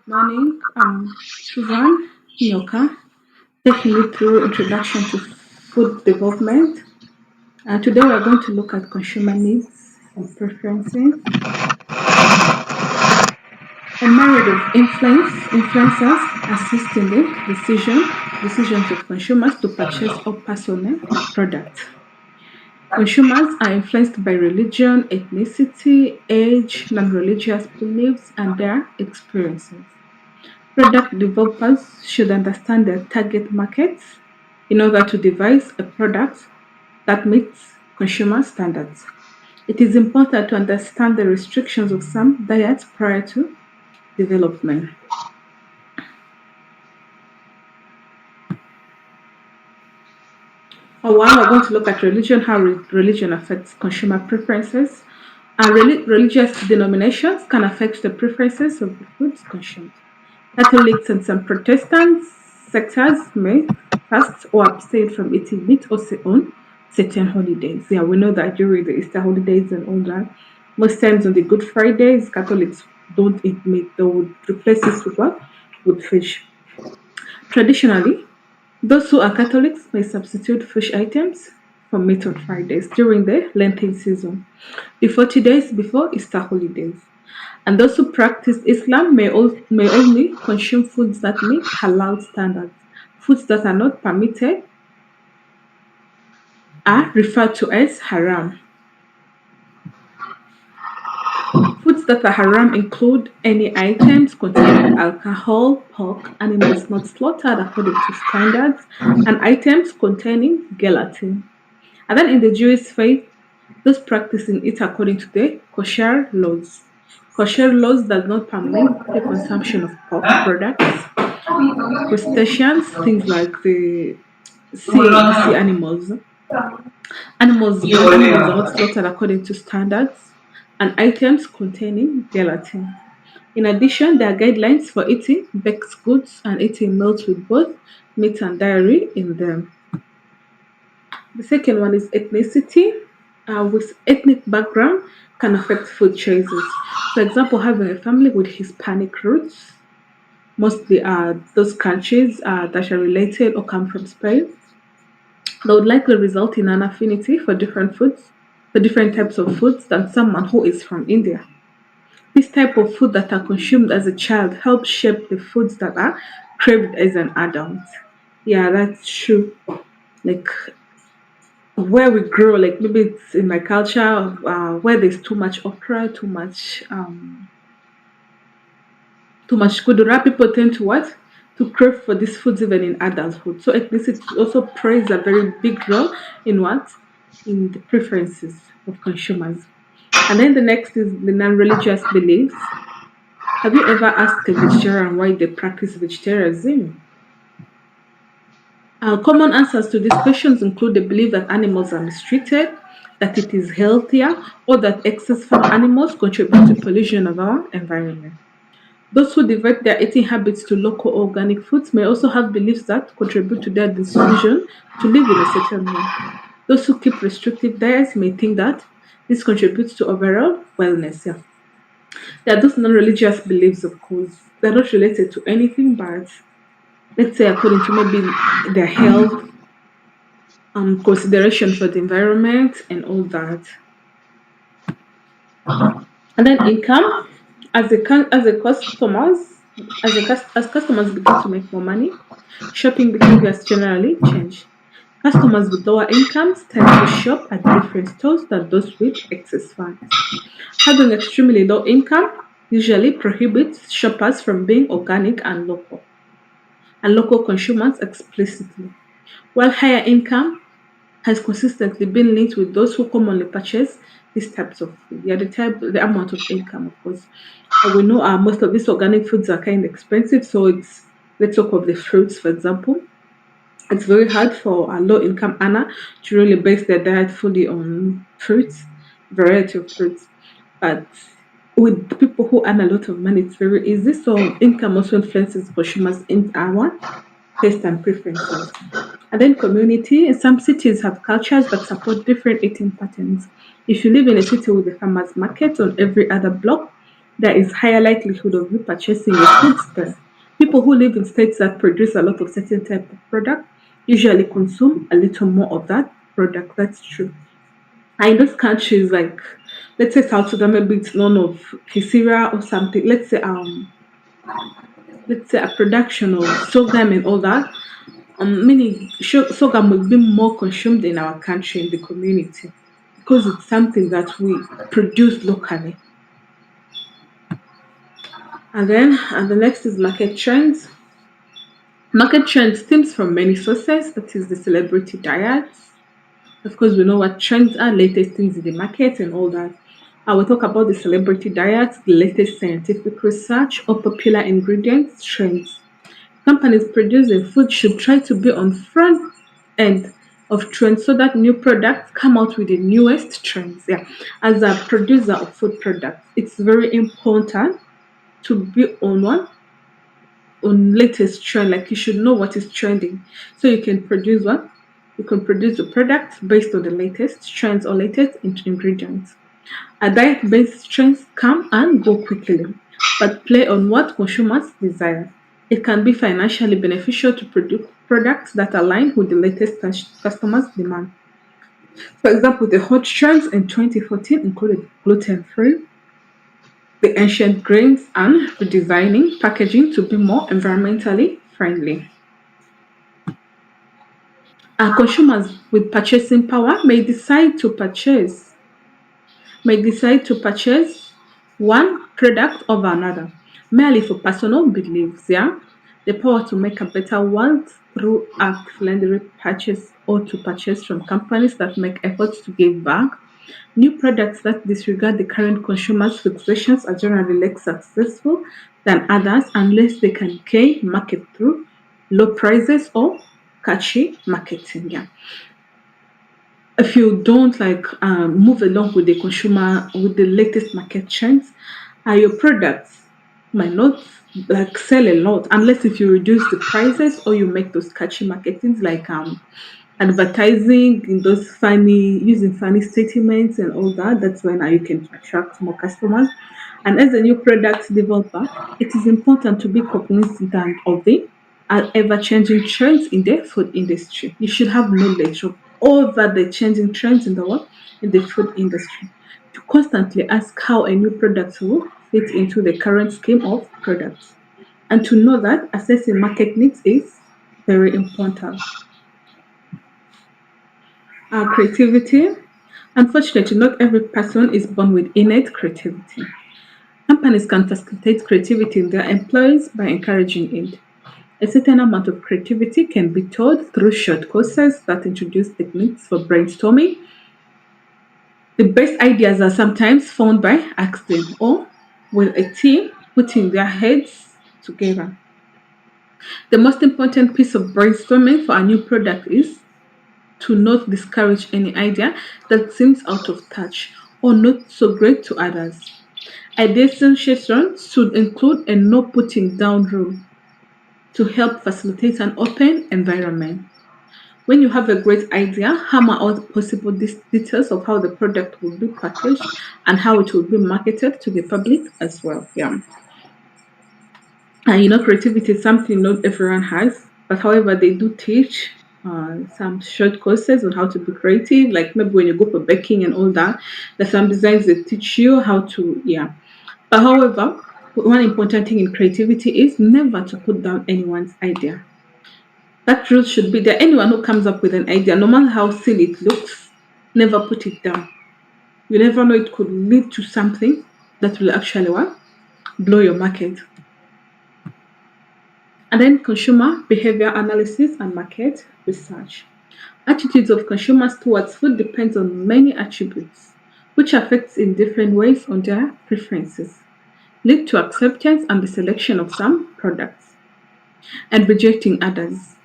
Morning. I'm Susan Nyoka, taking you through introduction to food development. Today we are going to look at consumer needs and preferences, a myriad of influencers assist in the decisions of consumers to purchase or personal products. Consumers are influenced by religion, ethnicity, age, non-religious beliefs, and their experiences. Product developers should understand their target markets in order to devise a product that meets consumer standards. It is important to understand the restrictions of some diets prior to development. While we're going to look at religion, how religion affects consumer preferences. Religious denominations can affect the preferences of the foods consumed. Catholics and some Protestant sectors may fast or abstain from eating meat also on certain holidays. Yeah, we know that during the Easter holidays and all that, most times on the Good Fridays, Catholics don't eat meat. They would replace it with what? With fish. Traditionally, those who are Catholics may substitute fish items for meat on Fridays during the Lenten season, the 40 days before Easter holidays. And those who practice Islam may only consume foods that meet halal standards. Foods that are not permitted are referred to as haram. Foods that are haram include any items containing alcohol, pork, animals not slaughtered according to standards, and items containing gelatin. And then in the Jewish faith, those practicing it according to the kosher laws. Kosher laws does not permit the consumption of pork products, crustaceans, things like the sea animals. Animals are not slaughtered according to standards, and items containing gelatin. In addition, there are guidelines for eating baked goods and eating meals with both meat and dairy in them. The second one is ethnicity, with ethnic background can affect food choices. For example, having a family with Hispanic roots, mostly those countries that are related or come from Spain, that would likely result in an affinity for different foods, for different types of foods than someone who is from India. This type of food that are consumed as a child helps shape the foods that are craved as an adult. Yeah, that's true. Like where we grow, like maybe it's in my culture, where there's too much okra, too much kudura, people tend to what? To crave for these foods even in adulthood. So ethnicity also plays a very big role in what? In the preferences of consumers. And then the next is the non-religious beliefs. Have you ever asked a vegetarian why they practice vegetarianism? Common answers to these questions include the belief that animals are mistreated, that it is healthier, or that excess farm animals contribute to pollution of our environment. Those who devote their eating habits to local organic foods may also have beliefs that contribute to their decision to live in a certain way. Those who keep restrictive diets may think that this contributes to overall wellness. Yeah. There are those non-religious beliefs, of course. They're not related to anything, but let's say according to maybe their health, consideration for the environment, and all that. And then income, as a customers, as customers begin to make more money, shopping behaviors generally change. Customers with lower incomes tend to shop at different stores than those with excess funds. Having extremely low income usually prohibits shoppers from being organic and local consumers explicitly, while higher income has consistently been linked with those who commonly purchase these types of food. Yeah, the amount of income, of course. We know most of these organic foods are kind of expensive, so let's talk of the fruits, for example. It's very hard for a low income earner to really base their diet fully on fruits, variety of fruits. But with the people who earn a lot of money, it's very easy. So income also influences consumers in our taste and preferences. And then community. Some cities have cultures that support different eating patterns. If you live in a city with a farmer's market on every other block, there is higher likelihood of you purchasing a food there. People who live in states that produce a lot of certain type of product usually consume a little more of that product. That's true. And in those countries like, let's say South Sudan, maybe it's known of Kisira or something. Let's say a production of sorghum and all that. Meaning sorghum will be more consumed in our country, in the community, because it's something that we produce locally. And the next is market trends. Market trends stems from many sources. That is the celebrity diets. Of course, we know what trends are, latest things in the market and all that. I will talk about the celebrity diets, the latest scientific research, or popular ingredients trends. Companies producing food should try to be on front end of trends so that new products come out with the newest trends. Yeah, as a producer of food products, it's very important to be on latest trend. Like you should know what is trending, so you can produce what you can produce the product based on the latest trends or latest ingredients. A diet-based trends come and go quickly, but play on what consumers desire. It can be financially beneficial to produce products that align with the latest customers' demand. For example, the hot trends in 2014 included gluten-free, the ancient grains, and redesigning packaging to be more environmentally friendly. Consumers with purchasing power may decide to purchase one product over another, merely for personal beliefs, yeah? The power to make a better world through a friendly purchase or to purchase from companies that make efforts to give back. New products that disregard the current consumer's fluctuations are generally less successful than others unless they can gain market through low prices or catchy marketing. Yeah, if you don't move along with the consumer with the latest market trends, your products might not sell a lot unless if you reduce the prices or you make those catchy marketings like advertising in those funny using funny statements and all that. That's when you can attract more customers. And as a new product developer, it is important to be cognizant of the ever changing trends in the food industry. You should have knowledge of all that the changing trends in the world in the food industry to constantly ask how a new product will fit into the current scheme of products. And to know that assessing market needs is very important. Creativity. Unfortunately, not every person is born with innate creativity. Companies can facilitate creativity in their employees by encouraging it. A certain amount of creativity can be taught through short courses that introduce techniques for brainstorming. The best ideas are sometimes found by accident or with a team putting their heads together. The most important piece of brainstorming for a new product is to not discourage any idea that seems out of touch or not so great to others. Ideation sessions should include a no putting down rule to help facilitate an open environment. When you have a great idea, hammer out possible details of how the product will be packaged and how it will be marketed to the public as well. Yeah. And creativity is something not everyone has, but however, they do teach some short courses on how to be creative. Like maybe when you go for baking and all that, there's some designs that teach you how to, yeah. But however, one important thing in creativity is never to put down anyone's idea. That rule should be there. Anyone who comes up with an idea, no matter how silly it looks, never put it down. You never know, it could lead to something that will actually what? Blow your market. And then consumer behavior analysis and market research. Attitudes of consumers towards food depends on many attributes, which affects in different ways on their preferences, lead to acceptance and the selection of some products, and rejecting others.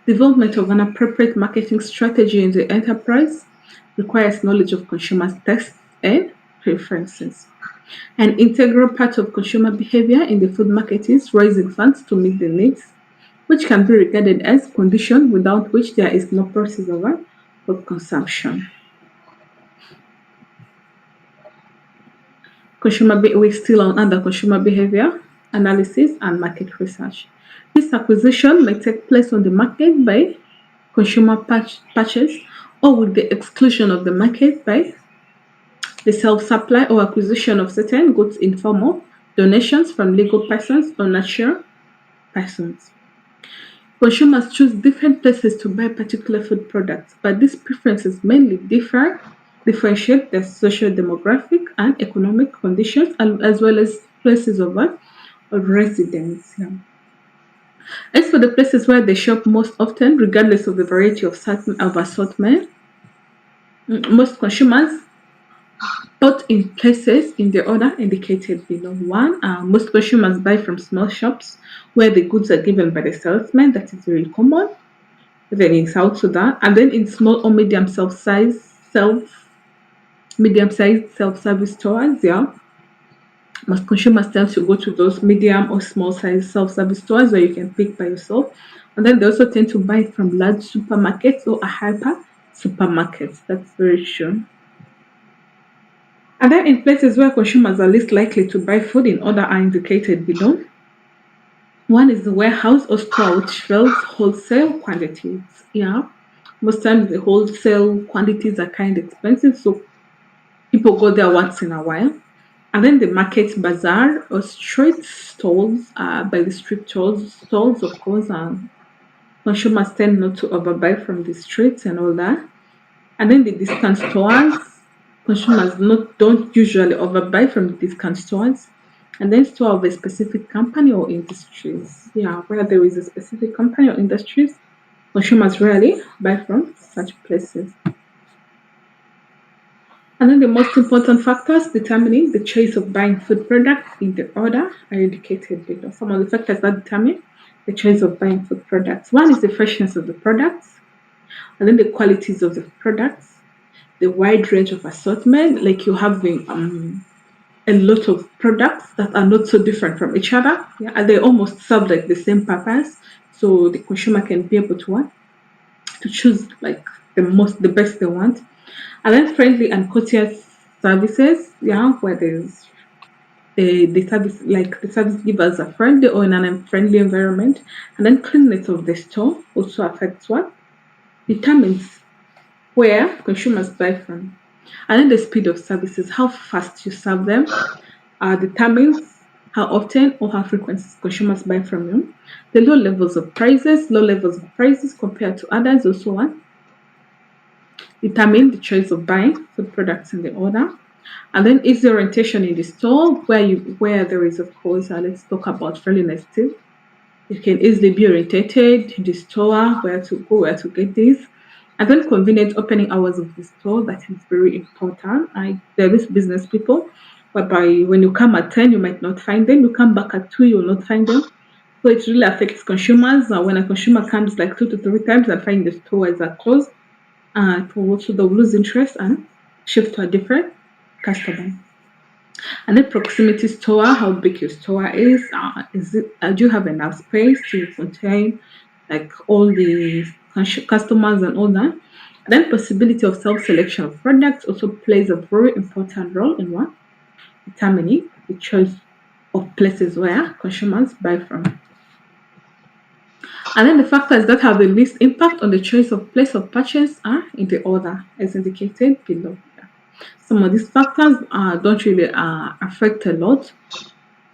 Development of an appropriate marketing strategy in the enterprise requires knowledge of consumers' tastes and preferences. An integral part of consumer behavior in the food market is raising funds to meet the needs, which can be regarded as condition without which there is no process of food consumption. We're still on under consumer behavior analysis and market research. This acquisition may take place on the market by purchase or with the exclusion of the market by the self-supply or acquisition of certain goods in form of donations from legal persons or natural persons. Consumers choose different places to buy particular food products, but these preferences mainly differentiate their social demographic and economic conditions as well as places of residence. Yeah. As for the places where they shop most often, regardless of the variety of assortment, most consumers bought in places in the order indicated below. One, most consumers buy from small shops where the goods are given by the salesman. That is very common. Then in South Sudan, and then in small or medium-sized self-service stores. Yeah, most consumers tend to go to those medium or small-sized self-service stores where you can pick by yourself, and then they also tend to buy from large supermarkets or a hyper supermarkets. That's very true. And then in places where consumers are least likely to buy food in order are indicated below. One is the warehouse or store which sells wholesale quantities. Yeah. Most times the wholesale quantities are kind of expensive, so people go there once in a while. And then the market bazaar or street stalls, by the street stalls, of course, consumers tend not to overbuy from the streets and all that. And then the discount stores, consumers not don't usually overbuy from the discount stores. And then store of a specific company or industries. Yeah, where there is a specific company or industries, consumers rarely buy from such places. And then the most important factors determining the choice of buying food products in the order are indicated below. Some of the factors that determine the choice of buying food products. One is the freshness of the products, and then the qualities of the products, the wide range of assortment, like you having a lot of products that are not so different from each other. Yeah, and they almost serve like the same purpose. So the consumer can be able to choose like the best they want. And then friendly and courteous services, yeah, where there's the service like the service givers are friendly or in an friendly environment. And then cleanness of the store also affects what determines where consumers buy from. And then the speed of services, how fast you serve them, determines how often or how frequent consumers buy from you. The low levels of prices compared to others also one determine the choice of buying food products in the order. And then easy orientation in the store where there is of course let's talk about friendliness too. You can easily be orientated in the store, where to go, where to get this. And then convenient opening hours of the store, that is very important. There is business people whereby when you come at 10, you might not find them. You come back at 2, you will not find them. So it really affects consumers. When a consumer comes like 2 to 3 times and find the stores are closed, it will also they'll lose interest and shift to a different customer. And then proximity store, how big your store is it? Do you have enough space to contain like all the customers and all that? And then possibility of self-selection of products also plays a very important role in what determining the choice of places where consumers buy from. And then the factors that have the least impact on the choice of place of purchase are in the order as indicated below. Some of these factors don't really affect a lot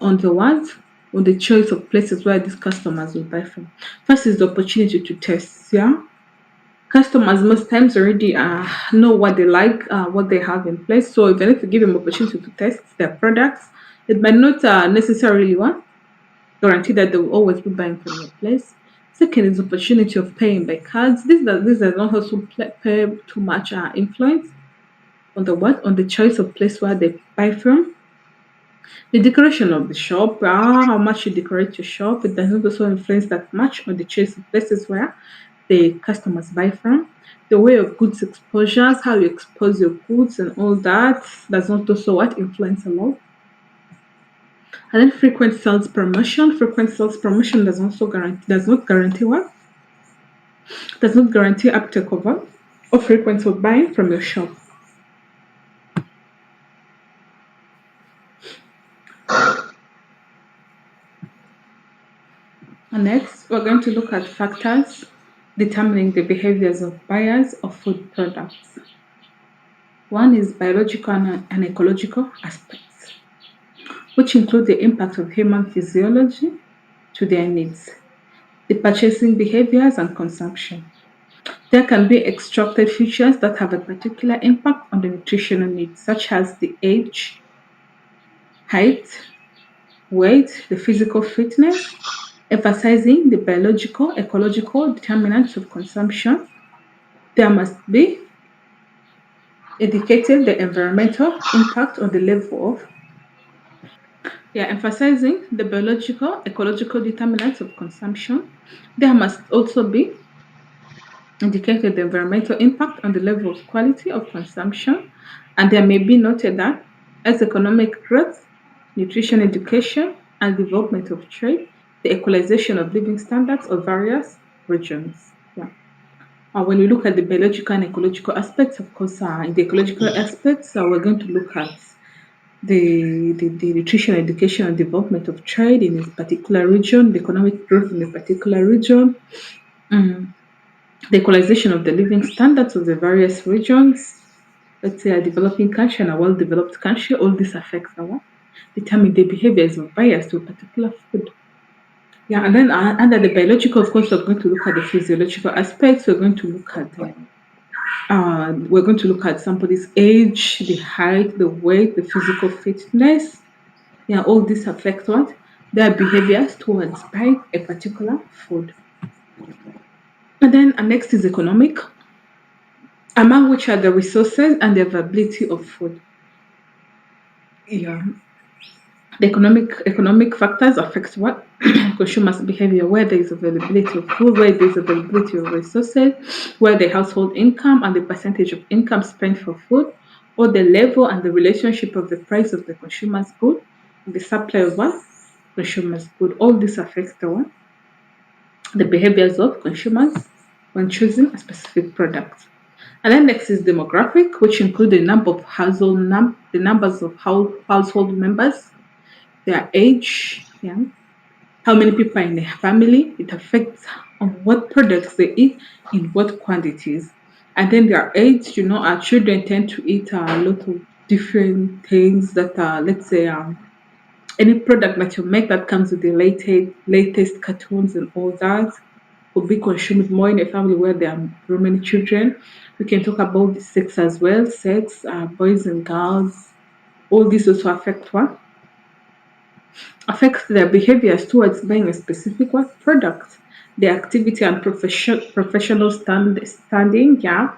on the what on the choice of places where these customers will buy from. First is the opportunity to test. Yeah, customers most times already know what they like, what they have in place. So if you need to give them opportunity to test their products, it might not necessarily what guarantee that they will always be buying from your place. Second is opportunity of paying by cards. This does not also play too much influence on the what on the choice of place where they buy from. The decoration of the shop, how much you decorate your shop, it does not also influence that much on the choice of places where the customers buy from. The way of goods exposures, how you expose your goods and all that, does not also what influence a lot. And then frequent sales promotion. Frequent sales promotion does not guarantee what? Does not guarantee uptake of what? Or frequency of buying from your shop. Next, we're going to look at factors determining the behaviors of buyers of food products. One is biological and ecological aspects, which include the impact of human physiology to their needs, the purchasing behaviors and consumption. There can be extracted features that have a particular impact on the nutritional needs, such as the age, height, weight, the physical fitness, emphasizing the biological, ecological determinants of consumption. There must be indicating the environmental impact on the level of, yeah, emphasizing the biological, ecological determinants of consumption. There must also be indicated the environmental impact on the level of quality of consumption, and there may be noted that as economic growth, nutrition education, and development of trade, the equalization of living standards of various regions. Yeah. When we look at the biological and ecological aspects, of course, in the ecological aspects, we're going to look at the nutrition, education, and development of trade in a particular region, the economic growth in a particular region, mm, the equalization of the living standards of the various regions. Let's say a developing country and a well-developed country, all this affects our determine the behaviors of buyers to a particular food. Yeah, and then under the biological, of course, we're going to look at the physiological aspects. We're going to look at somebody's age, the height, the weight, the physical fitness. Yeah, all this affect what? Their behaviors towards buying a particular food. And then next is economic, among which are the resources and the availability of food. Yeah, the economic factors affect what consumers' behavior, where there is availability of food, where there is availability of resources, where the household income and the percentage of income spent for food, or the level and the relationship of the price of the consumer's good, the supply of what consumers' good. All this affects the behaviors of consumers when choosing a specific product. And then next is demographic, which include the number of the numbers of household members, their age, yeah, how many people are in the family. It affects on what products they eat in what quantities. And then their age, our children tend to eat a lot of different things that are, let's say, any product that you make that comes with the latest cartoons and all that will be consumed more in a family where there are so many children. We can talk about the sex as well, sex, boys and girls. All this also affects their behaviors towards buying a specific what product, their activity and professional standing, yeah,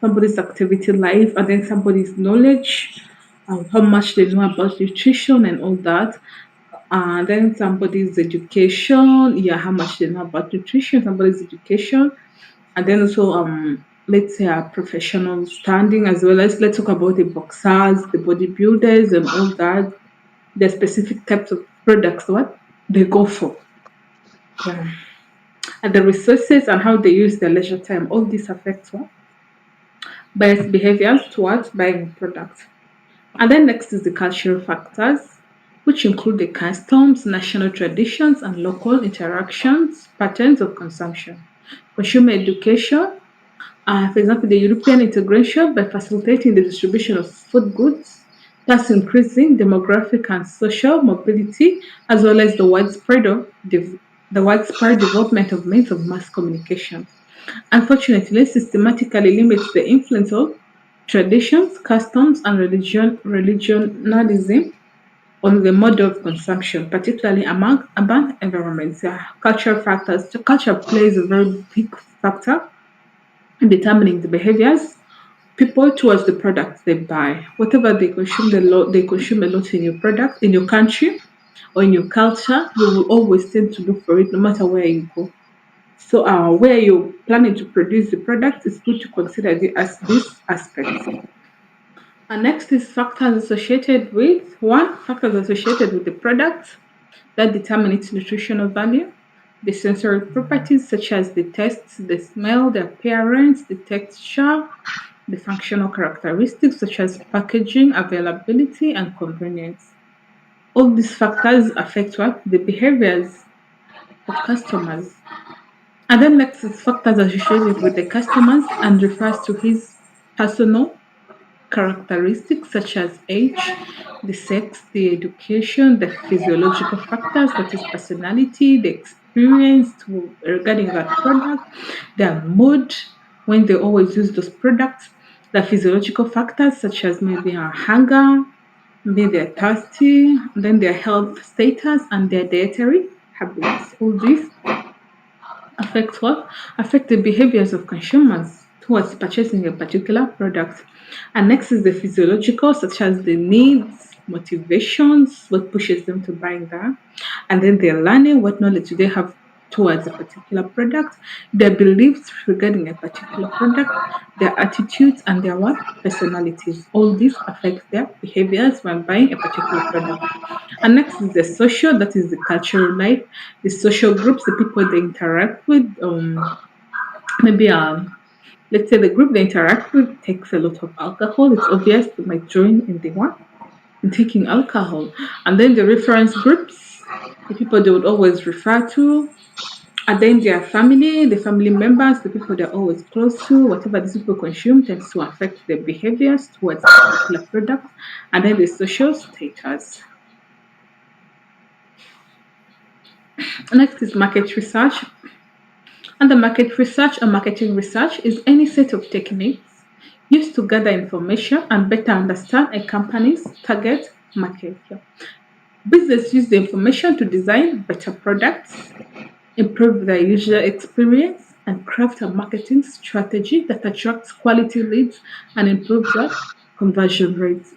somebody's activity life, and then somebody's knowledge, how much they know about nutrition and all that. And then somebody's education, yeah, how much they know about nutrition, somebody's education, and then also let's say a professional standing as well as let's talk about the boxers, the bodybuilders and all that, the specific types of products what they go for. Yeah. And the resources and how they use their leisure time, all this affects what buyers' behaviors towards buying products. And then next is the cultural factors, which include the customs, national traditions, and local interactions, patterns of consumption. Consumer education, for example, the European integration by facilitating the distribution of food goods, thus increasing demographic and social mobility, as well as the widespread development of means of mass communication. Unfortunately, systematically limits the influence of traditions, customs, and religionalism on the mode of consumption, particularly among urban environments. Cultural factors. So culture plays a very big factor in determining the behaviors people towards the products they buy. Whatever they consume, they consume a lot in your product, in your country, or in your culture. You will always tend to look for it, no matter where you go. So, where you're planning to produce the product, it's good to consider as this aspect. And next is factors associated with the product that determine its nutritional value, the sensory properties such as the taste, the smell, the appearance, the texture, the functional characteristics such as packaging, availability, and convenience. All these factors affect what? The behaviors of customers. And then next is factors associated with the customers and refers to his personal characteristics such as age, the sex, the education, the physiological factors, that is personality, the experience regarding that product, their mood when they always use those products, the physiological factors such as maybe hunger, maybe they're thirsty, then their health status and their dietary habits. All these affect what? Affect the behaviors of consumers towards purchasing a particular product. And next is the physiological, such as the needs, motivations, what pushes them to buying that. And then their learning, what knowledge do they have towards a particular product, their beliefs regarding a particular product, their attitudes and their what? Personalities. All these affect their behaviors when buying a particular product. And next is the social, that is the cultural life, the social groups, the people they interact with. Maybe let's say the group they interact with takes a lot of alcohol. It's obvious they might join in the one in taking alcohol. And then the reference groups, the people they would always refer to. And then their family, the family members, the people they're always close to, whatever these people consume tends to affect their behaviors towards a particular product. And then the social status. Next is market research. And the market research or marketing research is any set of techniques used to gather information and better understand a company's target market. Yeah. Business use the information to design better products, improve their user experience, and craft a marketing strategy that attracts quality leads and improves what? Conversion rates.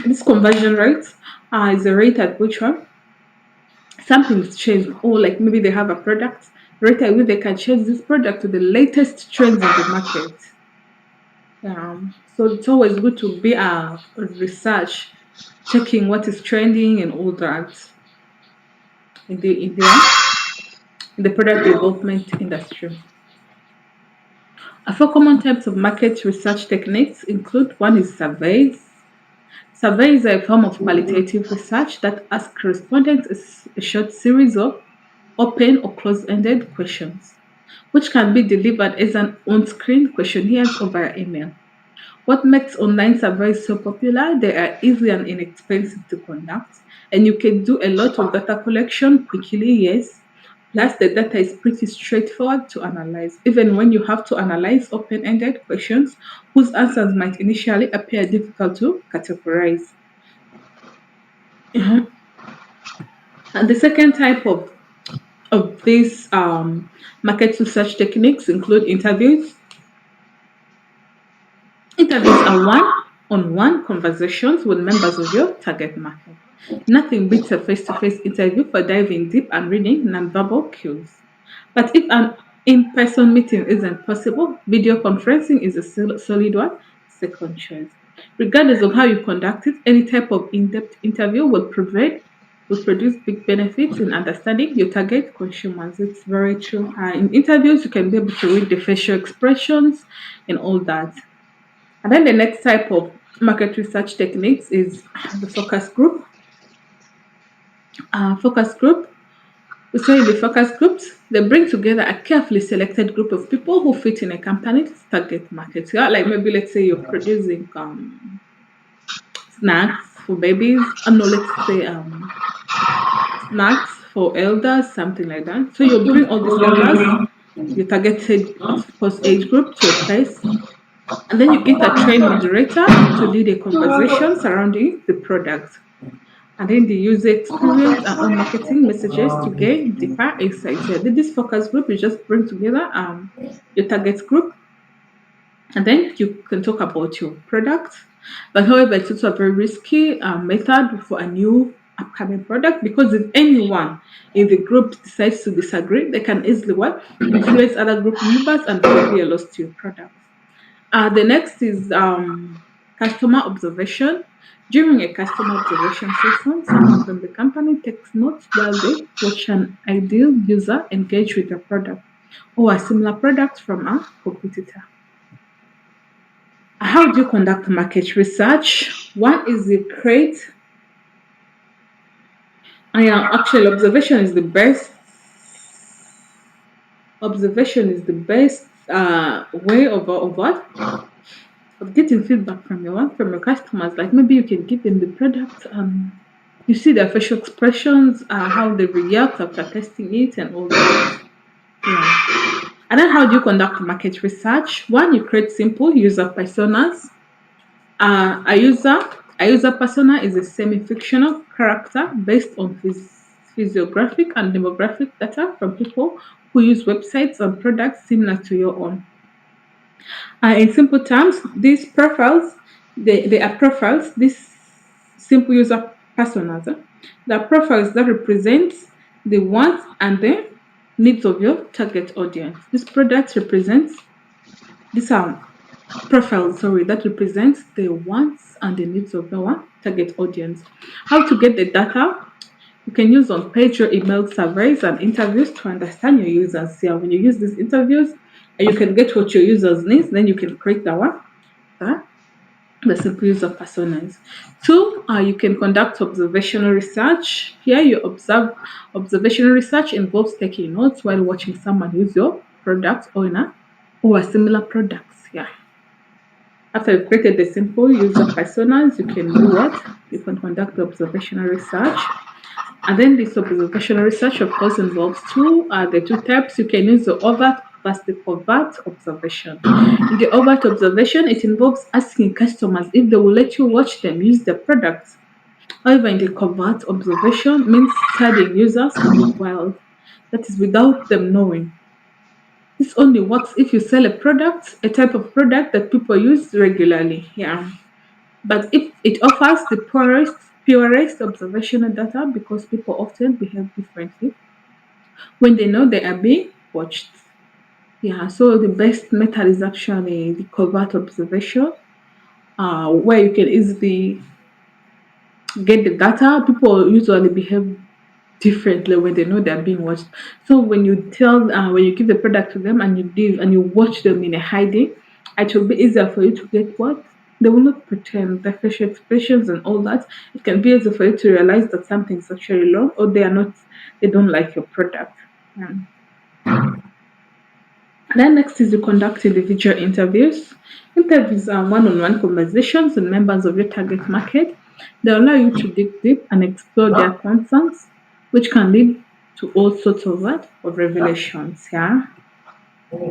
This conversion rate is the rate at which one something's changed, or like maybe they have a product right away they can change this product to the latest trends in the market. So it's always good to be research, checking what is trending and all that in the product development industry. A few common types of market research techniques include one is surveys. Surveys are a form of qualitative research that asks respondents a short series of open or closed-ended questions, which can be delivered as an on-screen questionnaires or via email. What makes online surveys so popular? They are easy and inexpensive to conduct, and you can do a lot of data collection quickly, yes. Plus, the data is pretty straightforward to analyze, even when you have to analyze open ended questions whose answers might initially appear difficult to categorize. Mhm. And the second type of these market research techniques include interviews. Interviews are one-on-one conversations with members of your target market. Nothing beats a face-to-face interview for diving deep and reading nonverbal cues. But if an in-person meeting isn't possible, video conferencing is a solid one, second choice. Regardless of how you conduct it, any type of in-depth interview will produce big benefits in understanding your target consumers. It's very true. In interviews, you can be able to read the facial expressions and all that. And then the next type of market research techniques is the focus group. Focus group. We say in the focus groups, they bring together a carefully selected group of people who fit in a company's target market. Yeah, like maybe let's say you're producing snacks for babies. No, let's say snacks for elders, something like that. So you'll bring all these members, your targeted, of course, age group to a place, and then you get a trained moderator to lead a conversation surrounding the product. And then the user experience and all marketing messages to gain deeper insights. Yeah, this focus group you just bring together your target group, and then you can talk about your product. But however, it's also a very risky method for a new upcoming product because if anyone in the group decides to disagree, they can easily what influence other group members and there will be a loss to your product. The next is customer observation. During a customer observation session, someone from the company takes notes while they watch an ideal user engage with a product or a similar product from a competitor. How do you conduct market research? One is you create Yeah, actually, observation is the best way of what of getting feedback from your customers. Like maybe you can give them the product. You see their facial expressions, how they react after testing it, and all that. Yeah. And then how do you conduct market research? One, you create simple user personas. A user persona is a semi-fictional character based on physiographic and demographic data from people who use websites and products similar to your own. In simple terms, these profiles, they are profiles, these simple user personas, they are profiles that represent the wants and the needs of your target audience. This product represents these are profiles, sorry, that represents the wants and the needs of our target audience. How to get the data? You can use on-page or email surveys and interviews to understand your users. Yeah, when you use these interviews, you can get what your users need, then you can create uh, the simple user personas. Two, you can conduct observational research. Here, you observe observational research involves taking notes while watching someone use your product or a similar products. Yeah. After you've created the simple user personas, you can do what? You can conduct the observational research. And then this observational research, of course, involves the two types. You can use the overt versus the covert observation. In the overt observation, it involves asking customers if they will let you watch them use the products. However, in the covert observation means studying users in the wild, that is without them knowing. This only works if you sell a type of product that people use regularly. Yeah. But it offers the purest observational data because people often behave differently when they know they are being watched. Yeah, so the best method is actually the covert observation, where you can easily get the data. People usually behave differently when they know they're being watched. So when you give the product to them and you watch them in a hiding, it will be easier for you to get what they will not pretend their facial expressions and all that. It can be easier for you to realize that something's actually wrong or they don't like your product. Um, then next is you conduct individual interviews. Interviews are one-on-one conversations with members of your target market. They allow you to dig deep and explore their concerns, which can lead to all sorts of revelations. Yeah.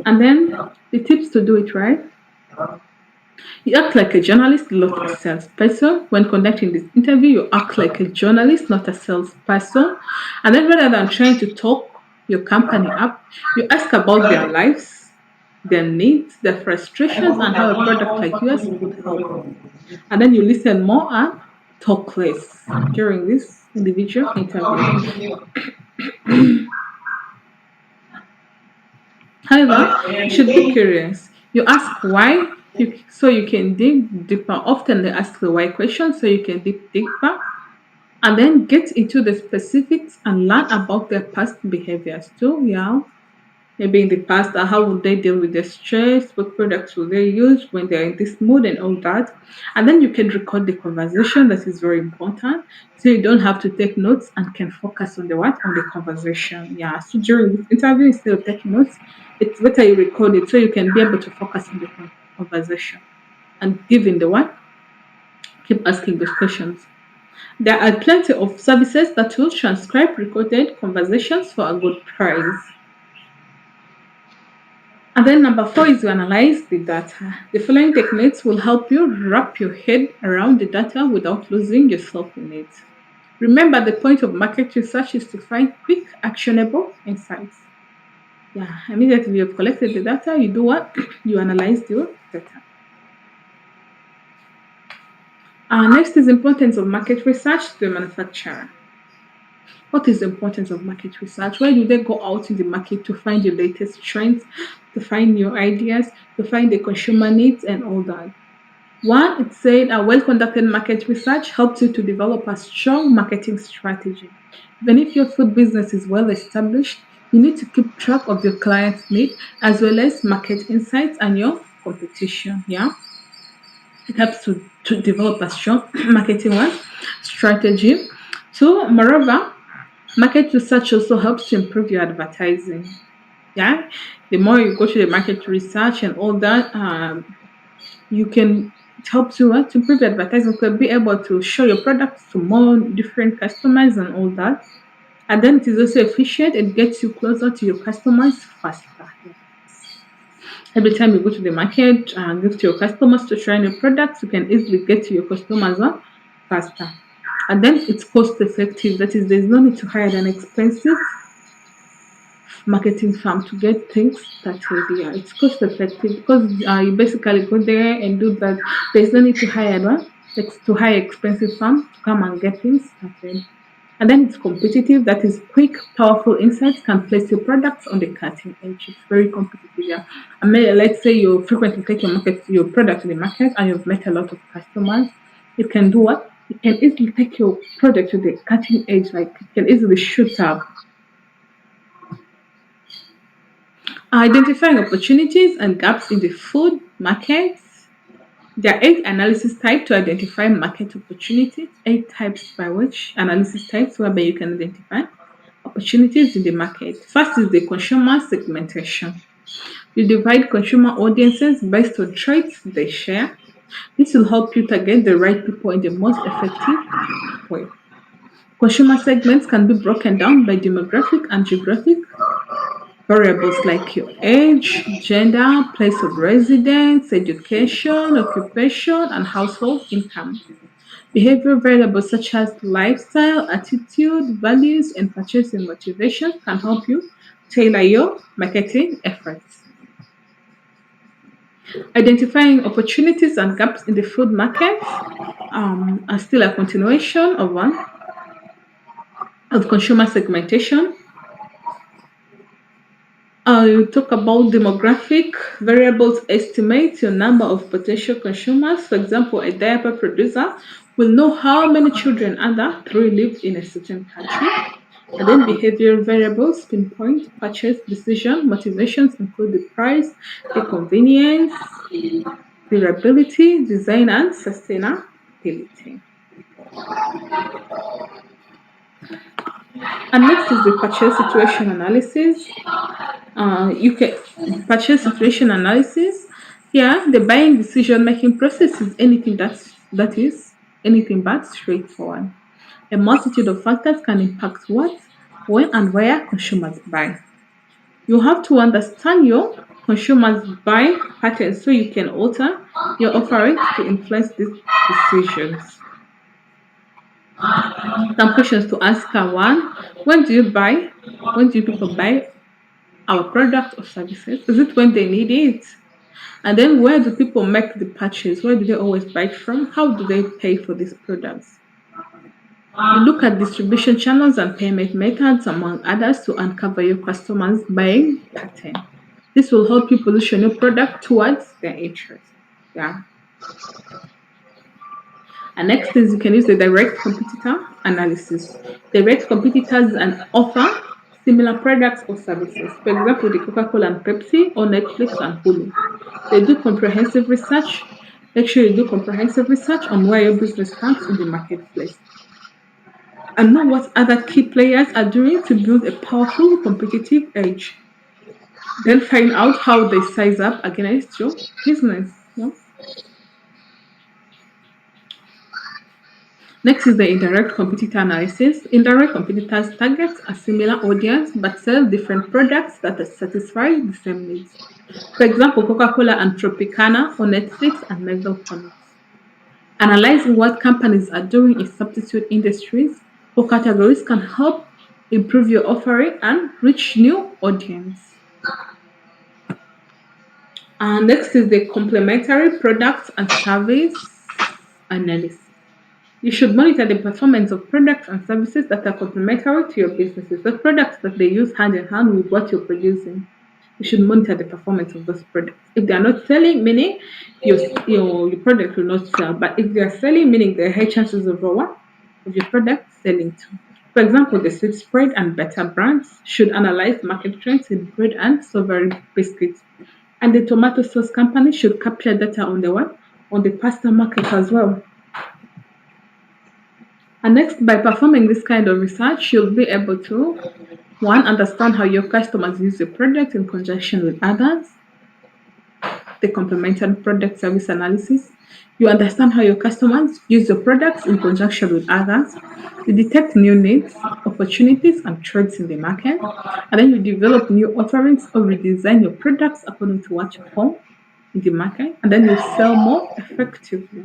And then the tips to do it right. You act like a journalist, not a salesperson. When conducting this interview, you act like a journalist, not a salesperson. And then rather than trying to talk your company up, you ask about their lives, their needs, their frustrations, and how a product like yours could help. And then you listen more and talk less during this individual interview. However, you should be curious. You ask why, so you can dig deeper. Often they ask the why question, so you can dig deeper and then get into the specifics and learn about their past behaviors too. Yeah, maybe in the past, how would they deal with the stress? What products will they use when they're in this mood and all that? And then you can record the conversation. That is very important. So you don't have to take notes and can focus on the what? On the conversation. Yeah. So during this interview, instead of taking notes, it's better you record it so you can be able to focus on the conversation and giving the what? Keep asking those questions. There are plenty of services that will transcribe recorded conversations for a good price. And then number four is to analyze the data. The following techniques will help you wrap your head around the data without losing yourself in it. Remember, the point of market research is to find quick, actionable insights. Yeah, immediately you've collected the data, you do what? You analyze your data. Next is importance of market research to the manufacturer. What is the importance of market research? Why do they go out in the market to find the latest trends, to find new ideas, to find the consumer needs and all that? One, it said a well conducted market research helps you to develop a strong marketing strategy. Even if your food business is well established, you need to keep track of your client's need as well as market insights and your competition. Yeah, it helps to develop a strong marketing one strategy. Two, moreover, Market research also helps to improve your advertising. Yeah, the more you go to the market research and all that, you can it helps you to improve your advertising. You can be able to show your products to more different customers and all that. And then it is also efficient. It gets you closer to your customers faster. Yeah. Every time you go to the market and give to your customers to try new products, you can easily get to your customers faster. And then it's cost effective. That is, there's no need to hire an expensive marketing firm to get things started. Yeah, it's cost effective because you basically go there and do that. There's no need to hire one, to hire expensive firm to come and get things started. And then it's competitive. That is, quick, powerful insights can place your products on the cutting edge. It's very competitive. Yeah. I mean, let's say you frequently take your product to the market, and you've met a lot of customers. It can do what? It can easily take your product to the cutting edge. Like it can easily shoot up. Identifying opportunities and gaps in the food markets. There are eight analysis types to identify market opportunities, eight types by which analysis types whereby you can identify opportunities in the market. First is the consumer segmentation. You divide consumer audiences based on traits they share. This will help you target the right people in the most effective way. Consumer segments can be broken down by demographic and geographic variables like your age, gender, place of residence, education, occupation, and household income. Behavioral variables such as lifestyle, attitude, values, and purchasing motivation can help you tailor your marketing efforts. Identifying opportunities and gaps in the food market are still a continuation of one of consumer segmentation. You talk about demographic variables estimate your number of potential consumers. For example, a diaper producer will know how many children under three live in a certain country. And then behavioral variables pinpoint purchase decision. Motivations include the price, the convenience, durability, design, and sustainability. And next is the purchase situation analysis. You can purchase situation analysis. Here, the buying decision making process is anything but straightforward. A multitude of factors can impact what, when, and where consumers buy. You have to understand your consumers' buying patterns so you can alter your offerings to influence these decisions. Some questions to ask are one, when do you buy? When do people buy our product or services? Is it when they need it? And then where do people make the purchase? Where do they always buy it from? How do they pay for these products? You look at distribution channels and payment methods, among others, to uncover your customers' buying pattern. This will help you position your product towards their interests. Yeah. And next is you can use the direct competitor analysis. Direct competitors and offer similar products or services. For example, the Coca-Cola and Pepsi or Netflix and Hulu. They do comprehensive research. Make sure you do comprehensive research on where your business stands in the marketplace and know what other key players are doing to build a powerful competitive edge. Then find out how they size up against your business. Yeah. Next is the indirect competitor analysis. Indirect competitors target a similar audience but sell different products that satisfy the same needs. For example, Coca-Cola and Tropicana or Netflix and Marvel Comics. Analyzing what companies are doing in substitute industries or categories can help improve your offering and reach new audience. Next is the complementary products and service analysis. You should monitor the performance of products and services that are complementary to your businesses, the products that they use hand in hand with what you're producing. You should monitor the performance of those products. If they are not selling, meaning your product will not sell. But if they are selling, meaning there are high chances of what? Of your product selling too. For example, the sweet spread and better brands should analyze market trends in bread and savory biscuits. And the tomato sauce company should capture data on the what? On the pasta market as well. And next, by performing this kind of research, you'll be able to one, understand how your customers use your product in conjunction with others, the complementary product service analysis. You understand how your customers use your products in conjunction with others. You detect new needs, opportunities, and trends in the market. And then you develop new offerings or redesign your products according to what you found in the market. And then you sell more effectively.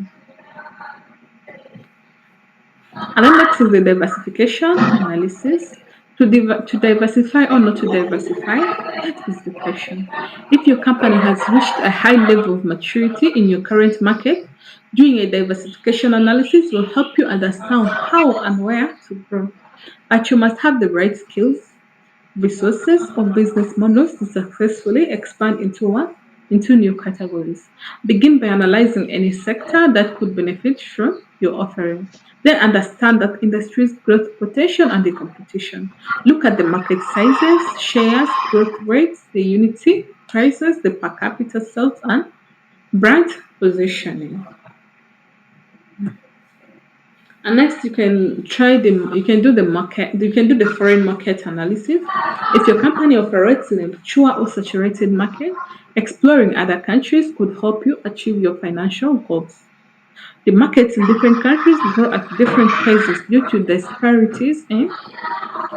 And then next is the diversification analysis. To diversify or not to diversify, that is the question. If your company has reached a high level of maturity in your current market, doing a diversification analysis will help you understand how and where to grow. But you must have the right skills, resources, or business models to successfully expand into what? Into new categories. Begin by analyzing any sector that could benefit from your offering. Then understand that industry's growth potential and the competition. Look at the market sizes, shares, growth rates, the unity prices, the per capita sales, and brand positioning. And next, you can do the market, you can do the foreign market analysis. If your company operates in a mature or saturated market, exploring other countries could help you achieve your financial goals. The markets in different countries grow at different paces due to disparities in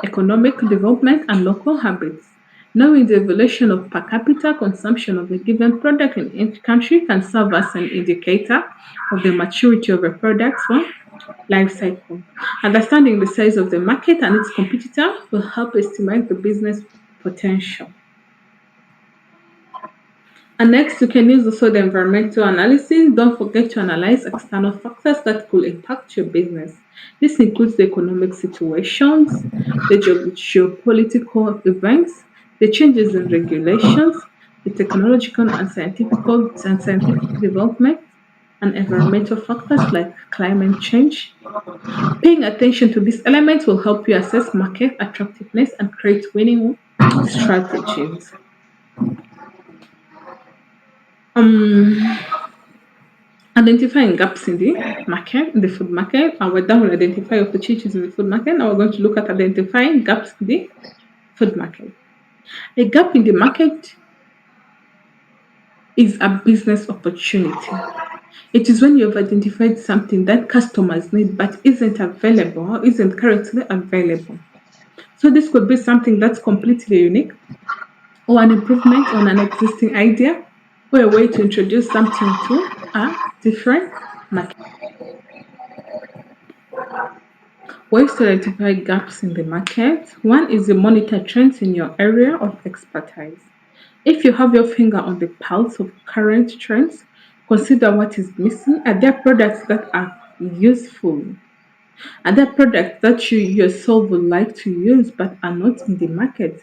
economic development and local habits. Knowing the evolution of per capita consumption of a given product in each country can serve as an indicator of the maturity of a product's life cycle. Understanding the size of the market and its competitor will help estimate the business potential. And next, you can use also the environmental analysis. Don't forget to analyze external factors that could impact your business. This includes the economic situations, the geopolitical events, the changes in regulations, the technological and scientific development, and environmental factors like climate change. Paying attention to these elements will help you assess market attractiveness and create winning strategies. Um, Identifying gaps in the food market, and we're done with identify opportunities in the food market. Now we're going to look at identifying gaps in the food market. A gap in the market is a business opportunity. It is when you have identified something that customers need but isn't available or isn't currently available. So this could be something that's completely unique or an improvement on an existing idea or a way to introduce something to a different market. Ways to identify gaps in the market. One is to monitor trends in your area of expertise. If you have your finger on the pulse of current trends, consider what is missing. Are there products that are useful? Are there products that you yourself would like to use but are not in the market?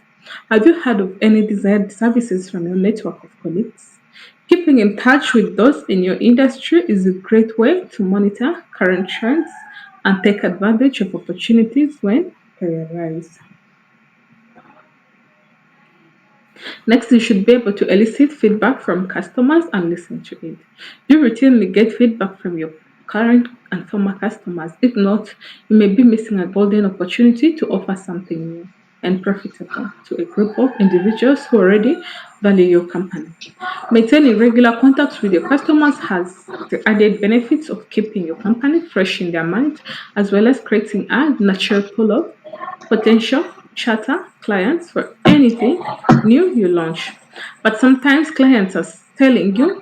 Have you heard of any desired services from your network of colleagues? Keeping in touch with those in your industry is a great way to monitor current trends and take advantage of opportunities when they arise. Next, you should be able to elicit feedback from customers and listen to it. Do you routinely get feedback from your current and former customers? If not, you may be missing a golden opportunity to offer something new and profitable to a group of individuals who already value your company. Maintaining regular contact with your customers has the added benefits of keeping your company fresh in their mind, as well as creating a natural pool of potential charter clients for anything new you launch. But sometimes clients are telling you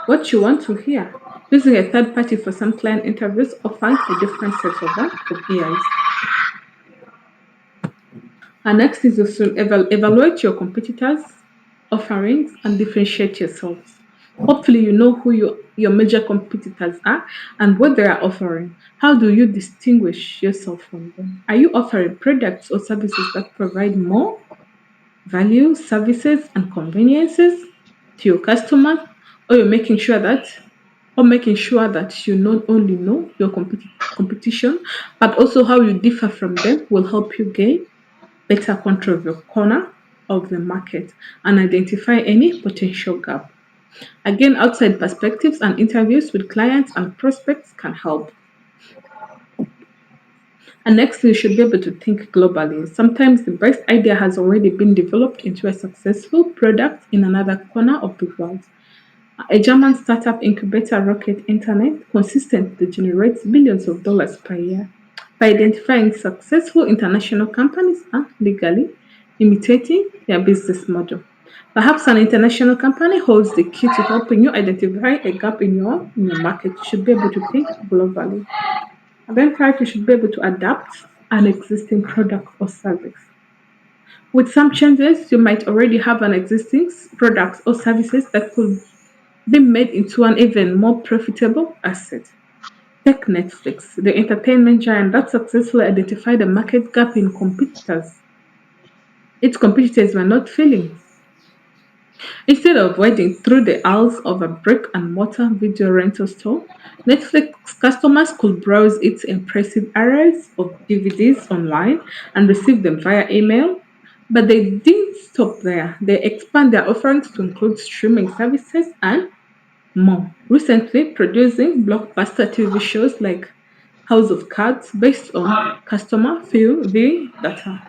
what you want to hear. Using a third party for some client interviews offers a different set of ears. And next is to evaluate your competitors' offerings and differentiate yourselves. Hopefully, you know who your major competitors are and what they are offering. How do you distinguish yourself from them? Are you offering products or services that provide more value, services, and conveniences to your customers, or making sure that you not only know your competition, but also how you differ from them will help you gain better control of your corner of the market and identify any potential gap. Again, outside perspectives and interviews with clients and prospects can help. And next, you should be able to think globally. Sometimes the best idea has already been developed into a successful product in another corner of the world. A German startup incubator Rocket Internet consistently generates billions of dollars per year by identifying successful international companies and legally imitating their business model. Perhaps an international company holds the key to helping you identify a gap in your market. You should be able to think globally. And then five, you should be able to adapt an existing product or service. With some changes, you might already have an existing product or services that could be made into an even more profitable asset. Take Netflix, the entertainment giant that successfully identified a market gap in competitors. Its competitors were not filling. Instead of wading through the aisles of a brick and mortar video rental store, Netflix customers could browse its impressive arrays of DVDs online and receive them via email. But they didn't stop there. They expand their offerings to include streaming services and more. Recently, producing blockbuster TV shows like House of Cards based on customer view data.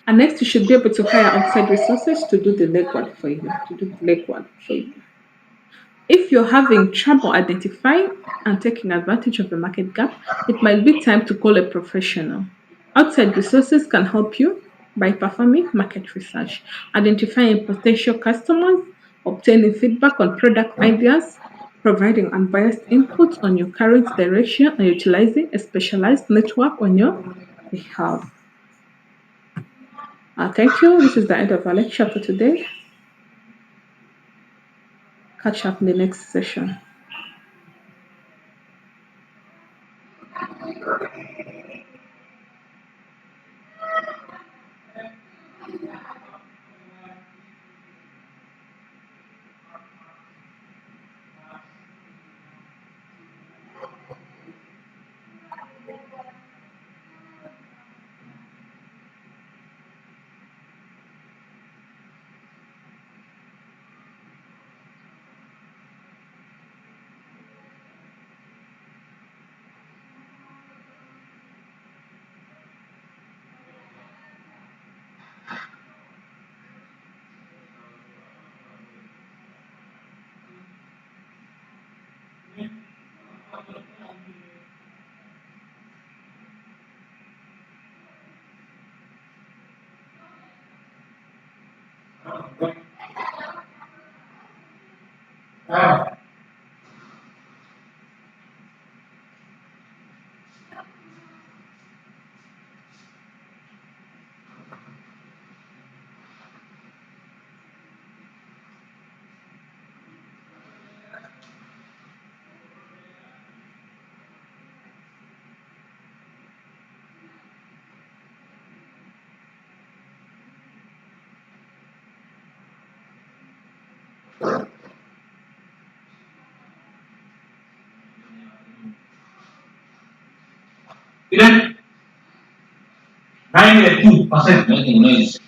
And next, you should be able to hire outside resources to do the legwork for you. To do the legwork for you. If you're having trouble identifying and taking advantage of the market gap, it might be time to call a professional. Outside resources can help you by performing market research, identifying potential customers, obtaining feedback on product ideas, providing unbiased input on your current direction, and utilizing a specialized network on your behalf. Thank you. This is the end of our lecture for today. Catch up in the next session. Ilan? 92%.